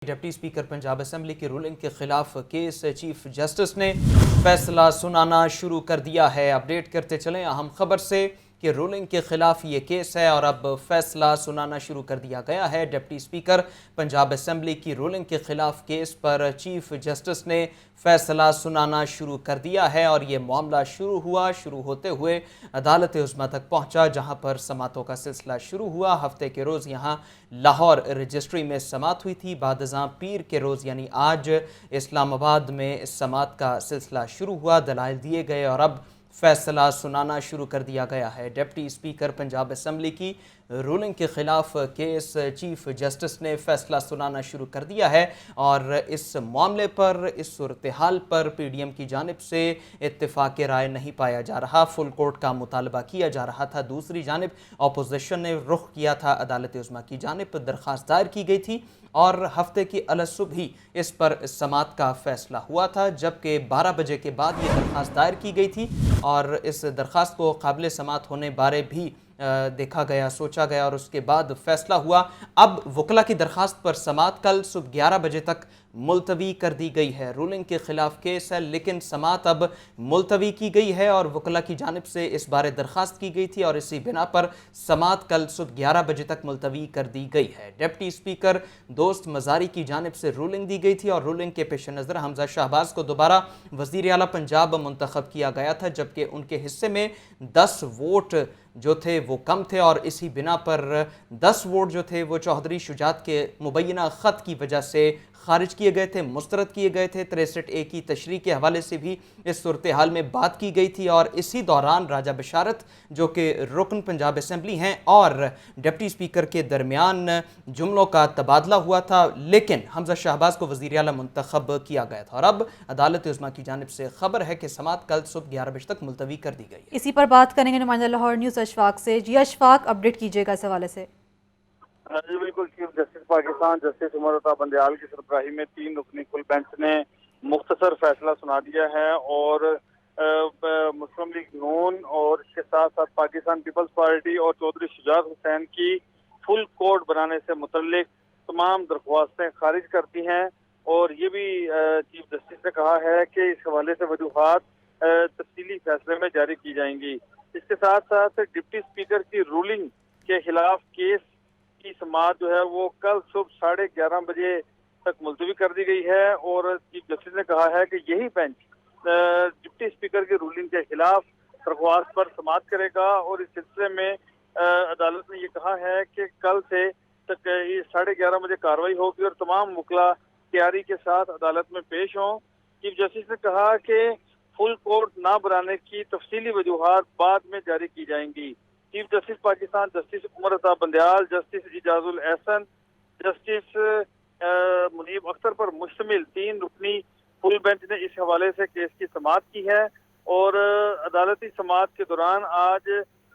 Deputy speaker Punjab assembly की ruling के खिलाफ केस चीफ जस्टिस ने फैसला सुनाना शुरू कर दिया है। अपडेट करते चलें अहम खबर से कि रूलिंग के खिलाफ ये केस है और अब फैसला सुनाना शुरू कर दिया गया है। डिप्टी स्पीकर पंजाब असेंबली की रूलिंग के खिलाफ केस पर चीफ जस्टिस ने फैसला सुनाना शुरू कर दिया है और ये मामला शुरू होते हुए अदालत उज़्मा तक पहुंचा, जहां पर समातों का सिलसिला शुरू हुआ। हफ्ते के रोज़ यहां लाहौर रजिस्ट्री में समात हुई थी। बादज़ां पीर के रोज़ यानी आज इस्लामाबाद में समात का सिलसिला शुरू हुआ, दलाइल दिए गए और अब फैसला सुनाना शुरू कर दिया गया है। डिप्टी स्पीकर पंजाब असेंबली की रूलिंग के खिलाफ केस चीफ जस्टिस ने फैसला सुनाना शुरू कर दिया है और इस मामले पर, इस सूरत हाल पर पीडीएम की जानिब से इत्तेफाक राय नहीं पाया जा रहा। फुल कोर्ट का मुतालबा किया जा रहा था। दूसरी जानिब अपोजिशन ने रुख किया था अदालत उज़्मा की जानिब, दरख्वास्त दायर की गई थी और हफ्ते की अलसुबह ही इस पर समात का फैसला हुआ था, जबकि 12 बजे के बाद ये दरख्वास्त दायर की गई थी और इस दरख्वास्त को काबिल समात होने बारे भी देखा गया, सोचा गया और उसके बाद फैसला हुआ। अब वकला की दरख्वास्त पर समात कल सुबह 11 बजे तक मुलतवी कर दी गई है। रूलिंग के खिलाफ केस है लेकिन समात अब मुलतवी की गई है और वकला की जानिब से इस बारे दरख्वास्त की गई थी और इसी बिना पर समात कल सुबह 11 बजे तक मुलतवी कर दी गई है। डिप्टी स्पीकर दोस्त मजारी की जानिब से रूलिंग दी गई थी और रूलिंग के पेश नज़र हमजा शहबाज को दोबारा वज़ीर आला पंजाब मुंतखब किया गया था, जबकि उनके हिस्से में 10 वोट जो थे वो कम थे और इसी बिना पर 10 वोट जो थे वो चौधरी शुजात के मुबैना ख़त की वजह से खारिज किए गए थे, मुस्तरद किए गए थे। 63A की तशरीह के हवाले से भी इस सूरत हाल में बात की गई थी और इसी दौरान राजा बशारत जो कि रुकन पंजाब असेंबली हैं और डिप्टी स्पीकर के दरमियान जुमलों का तबादला हुआ था, लेकिन हमजा शहबाज को वज़ीर आला मुंतखब किया गया था और अब अदालत उज़्मा की जानिब से खबर है कि समात कल सुबह 11 बजे तक मुलतवी कर दी गई है। इसी पर बात करेंगे नुमाइंदा लाहौर न्यूज़ अशफाक से। जी अशफाक, अपडेट कीजिएगा इस हवाले से। जी बिल्कुल, chief justice Pakistan justice Umar Ata Bandial की सरबराही में 3 रुकनी फुल बेंच ने मुख्तसर फैसला सुना दिया है और मुस्लिम लीग नून और इसके साथ साथ पाकिस्तान पीपल्स पार्टी और चौधरी शुजात हुसैन की फुल कोर्ट बनाने से मुतल्लिक तमाम दरख्वास्तें खारिज करती हैं और ये भी चीफ जस्टिस ने कहा है कि इस हवाले से वजूहात तफसीली फैसले में जारी की जाएंगी। इसके साथ साथ डिप्टी स्पीकर की रूलिंग के खिलाफ केस की समाअत जो है वो कल सुबह 11:30 बजे तक मुलतवी कर दी गई है और चीफ जस्टिस ने कहा है कि यही बेंच डिप्टी स्पीकर की रूलिंग के खिलाफ दरख्वास्त पर समाअत करेगा और इस सिलसिले में अदालत ने ये कहा है कि कल से तक 11:30 बजे कार्रवाई होगी और तमाम वकला तैयारी के साथ अदालत में पेश हों। चीफ जस्टिस ने कहा कि फुल कोर्ट ना बनाने की तफसीली वजूहात बाद में जारी की जाएंगी। Chief justice Pakistan justice Umar Ata Bandial, justice Ijazul Ahsan, justice Munib Akhtar पर मुश्तमिल 3 रुकनी फुल बेंच ने इस हवाले से केस की समाअत की है और अदालती समाअत के दौरान आज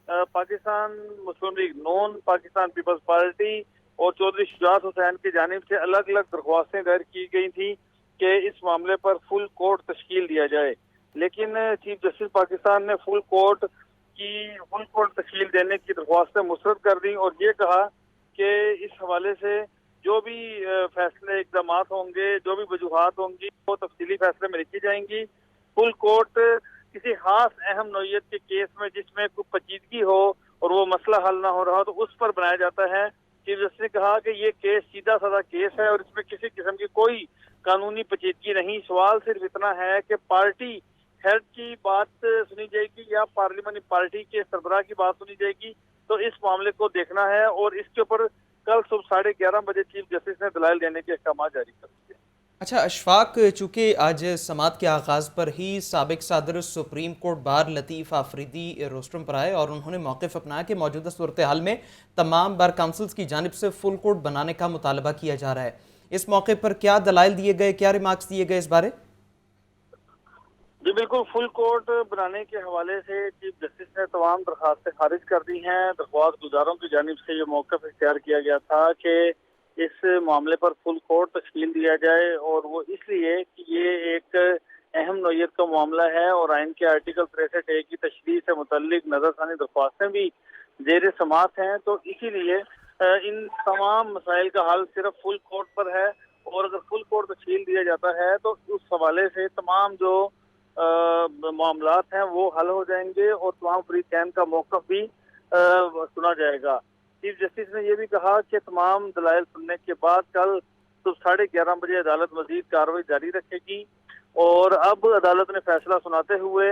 पाकिस्तान मुस्लिम लीग नून, पाकिस्तान पीपल्स पार्टी और चौधरी शुजात हुसैन की जानिब से अलग अलग दरख्वास्तें दायर की गई थी कि इस मामले पर फुल कोर्ट तश्कील दिया जाए, लेकिन चीफ जस्टिस पाकिस्तान ने फुल कोर्ट तश्कील देने की दरख्वास्तें मुस्तरद कर दी और ये कहा कि इस हवाले से जो भी फैसले इकदाम होंगे, जो भी वजूहात होंगी वो तफसीली फैसले में लिखी जाएंगी। फुल कोर्ट किसी खास अहम नौयत के केस में जिसमें कोई पेचीदगी हो और वो मसला हल ना हो रहा हो तो उस पर बनाया जाता है। चीफ जस्टिस ने कहा कि ये केस सीधा साधा केस है और इसमें किसी किस्म की कोई कानूनी पेचीदगी नहीं। सवाल सिर्फ इतना है कि पार्टी हेड की बात सुनी जाएगी या पार्लियामेंट्री पार्टी के सरबराह की बात सुनी जाएगी, तो इस मामले को देखना है और इसके ऊपर कल सुबह 11:30 बजे चीफ जस्टिस ने दलाइल देने के अहकाम जारी कर दिए। अच्छा अशफाक, चूँकि आज समात के आगाज़ पर ही साबिक सदर सुप्रीम कोर्ट बार लतीफ़ आफरीदी रोस्ट्रम पर आए और उन्होंने मौक़िफ़ अपनाया कि मौजूदा सूरत हाल में तमाम बार काउंसिल्स की जानिब से फुल कोर्ट बनाने का मुतालबा किया जा रहा है। इस मौके पर क्या दलाइल दिए गए, क्या रिमार्क्स दिए गए इस बारे? जी बिल्कुल, फुल कोर्ट बनाने के हवाले से चीफ जस्टिस ने तमाम दरख्वास्तें खारिज कर दी हैं। दरख्वास्त गुजारों की जानिब से ये मौक़िफ़ इख्तियार किया गया था कि इस मामले पर फुल कोर्ट तश्कील दिया जाए और वो इसलिए कि ये एक अहम नौयत का मामला है और आइन के आर्टिकल 63A की तशरीह से मुतल्लिक नज़रसानी दरख्वास्तें भी ज़ेर समात हैं, तो इसीलिए इन तमाम मसाइल का हल सिर्फ फुल कोर्ट पर है اور اگر فل کورٹ تشکیل دیا جاتا ہے تو اس حوالے سے تمام جو معاملات ہیں وہ حل ہو جائیں گے اور تمام فریقین کا موقف بھی سنا جائے گا۔ چیف جسٹس نے یہ بھی کہا کہ تمام دلائل سننے کے بعد کل صبح 11:30 بجے عدالت مزید کارروائی جاری رکھے گی، اور اب عدالت نے فیصلہ سناتے ہوئے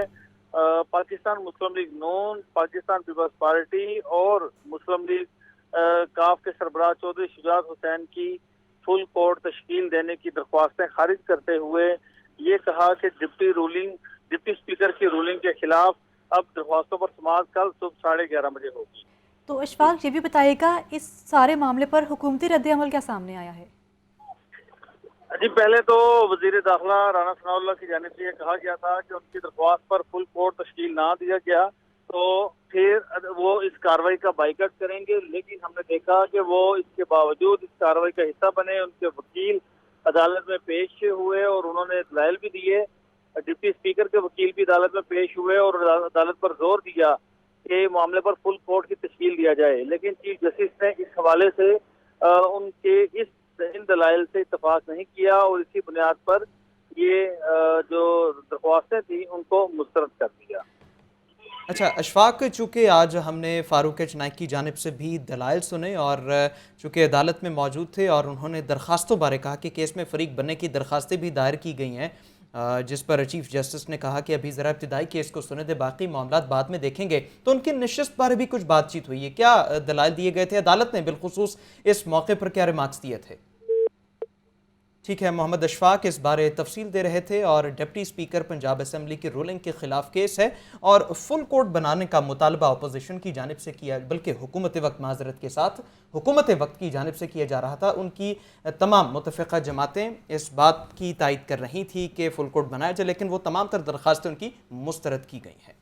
پاکستان مسلم لیگ نون، پاکستان پیپلز پارٹی اور مسلم لیگ کاف کے سربراہ چودھری شجاعت حسین کی فل کورٹ تشکیل دینے کی درخواستیں خارج کرتے ہوئے یہ کہا کہ ڈپٹی اسپیکر کی رولنگ کے خلاف اب درخواستوں پر سماعت کل صبح 11:30 بجے ہوگی۔ تو اشفاق یہ بھی بتائے گا اس سارے معاملے پر حکومتی رد عمل کیا سامنے آیا ہے؟ جی پہلے تو وزیر داخلہ رانا ثناء اللہ کی جانب سے یہ کہا گیا تھا کہ ان کی درخواست پر فل کورٹ تشکیل نہ دیا گیا تو پھر وہ اس کارروائی کا بائیکاٹ کریں گے، لیکن ہم نے دیکھا کہ وہ اس کے باوجود اس کارروائی کا حصہ بنے، ان کے وکیل عدالت میں پیش ہوئے اور انہوں نے دلائل بھی دیے، ڈپٹی اسپیکر کے وکیل بھی عدالت میں پیش ہوئے اور عدالت پر زور دیا کہ معاملے پر فل کورٹ کی تشکیل دیا جائے، لیکن چیف جسٹس نے اس حوالے سے ان کے ان دلائل سے اتفاق نہیں کیا اور اسی بنیاد پر یہ جو درخواستیں تھیں ان کو مسترد کر دیا۔ اچھا اشفاق، چونکہ آج ہم نے فاروق ایچ نائک کی جانب سے بھی دلائل سنے اور چونکہ عدالت میں موجود تھے اور انہوں نے درخواستوں بارے کہا کہ کیس میں فریق بننے کی درخواستیں بھی دائر کی گئی ہیں، جس پر چیف جسٹس نے کہا کہ ابھی ذرا ابتدائی کیس کو سنے دے، باقی معاملات بعد میں دیکھیں گے، تو ان کی نشست بارے بھی کچھ بات چیت ہوئی ہے، کیا دلائل دیے گئے تھے؟ عدالت نے بالخصوص اس موقع پر کیا ریمارکس دیے تھے؟ ٹھیک ہے، محمد اشفاق اس بارے تفصیل دے رہے تھے، اور ڈپٹی اسپیکر پنجاب اسمبلی کی رولنگ کے خلاف کیس ہے اور فل کورٹ بنانے کا مطالبہ اپوزیشن کی جانب سے کیا، بلکہ حکومت وقت معذرت کے ساتھ حکومت وقت کی جانب سے کیا جا رہا تھا۔ ان کی تمام متفقہ جماعتیں اس بات کی تائید کر رہی تھی کہ فل کورٹ بنایا جائے، لیکن وہ تمام تر درخواستیں ان کی مسترد کی گئی ہیں۔